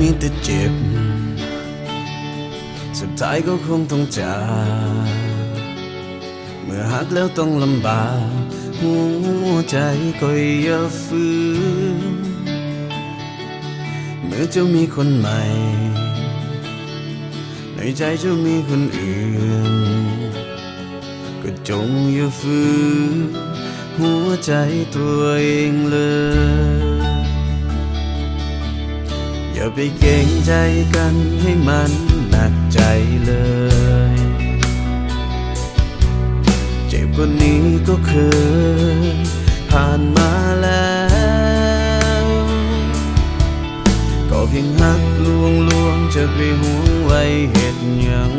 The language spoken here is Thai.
มีแต่เจ็บสุดท้ายก็คงต้องจากเมื่อหักแล้วต้องลำบากหัวใจก็อย่าฝืนเมื่อจะมีคนใหม่ในใจจะมีคนอื่นก็จงอย่าฝืนหัวใจตัวเองเลยอย่าไปเกรงใจกันให้มันหนักใจเลยเจ็บกว่านี้ก็เคยผ่านมาแล้วก็เพียงหักลวงจะไปห่วงไว้เหตุหยัง